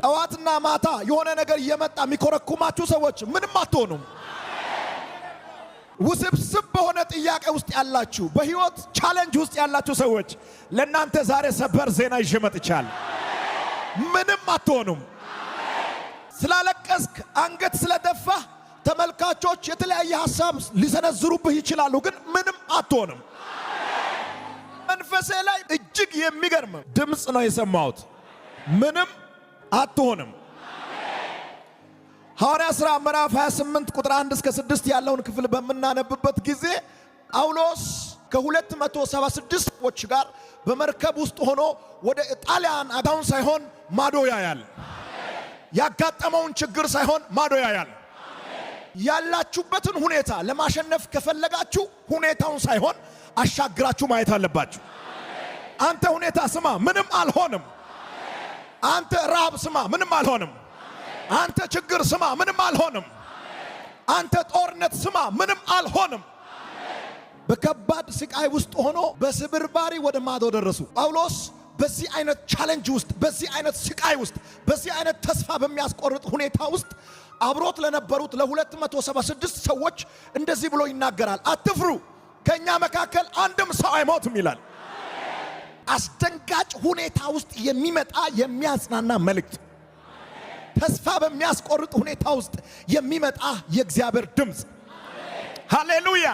ጠዋትና ማታ የሆነ ነገር እየመጣ የሚኮረኩማችሁ ሰዎች ምንም አትሆኑም። ውስብስብ በሆነ ጥያቄ ውስጥ ያላችሁ በህይወት ቻሌንጅ ውስጥ ያላችሁ ሰዎች ለእናንተ ዛሬ ሰበር ዜና ይዤ መጥቻለሁ። ምንም አትሆኑም። ስላለቀስክ አንገት ስለደፋ ተመልካቾች የተለያየ ሐሳብ ሊሰነዝሩብህ ይችላሉ፣ ግን ምንም አትሆንም። መንፈሴ ላይ እጅግ የሚገርም ድምጽ ነው የሰማሁት። ምንም አትሆንም። ሐዋርያ ሥራ ምዕራፍ 28 ቁጥር 1 እስከ 6 ያለውን ክፍል በመናነብበት ጊዜ ጳውሎስ ከ276 ሰዎች ጋር በመርከብ ውስጥ ሆኖ ወደ ጣሊያን አጋውን ሳይሆን ማዶ ያያል። ያጋጠመውን ችግር ሳይሆን ማዶ ያያል። ያላችሁበትን ሁኔታ ለማሸነፍ ከፈለጋችሁ ሁኔታውን ሳይሆን አሻግራችሁ ማየት አለባችሁ። አንተ ሁኔታ ስማ፣ ምንም አልሆንም። አንተ ራብ ስማ፣ ምንም አልሆንም። አንተ ችግር ስማ፣ ምንም አልሆንም። አንተ ጦርነት ስማ፣ ምንም አልሆንም። በከባድ ስቃይ ውስጥ ሆኖ በስብርባሪ ወደ ማዶ ደረሱ። ጳውሎስ በዚህ አይነት ቻሌንጅ ውስጥ፣ በዚህ አይነት ስቃይ ውስጥ፣ በዚህ አይነት ተስፋ በሚያስቆርጥ ሁኔታ ውስጥ አብሮት ለነበሩት ለ276 ሰዎች እንደዚህ ብሎ ይናገራል። አትፍሩ፣ ከኛ መካከል አንድም ሰው አይሞትም ይላል። አስደንጋጭ ሁኔታ ውስጥ የሚመጣ የሚያጽናና መልእክት፣ ተስፋ በሚያስቆርጥ ሁኔታ ውስጥ የሚመጣ የእግዚአብሔር ድምጽ። ሃሌሉያ።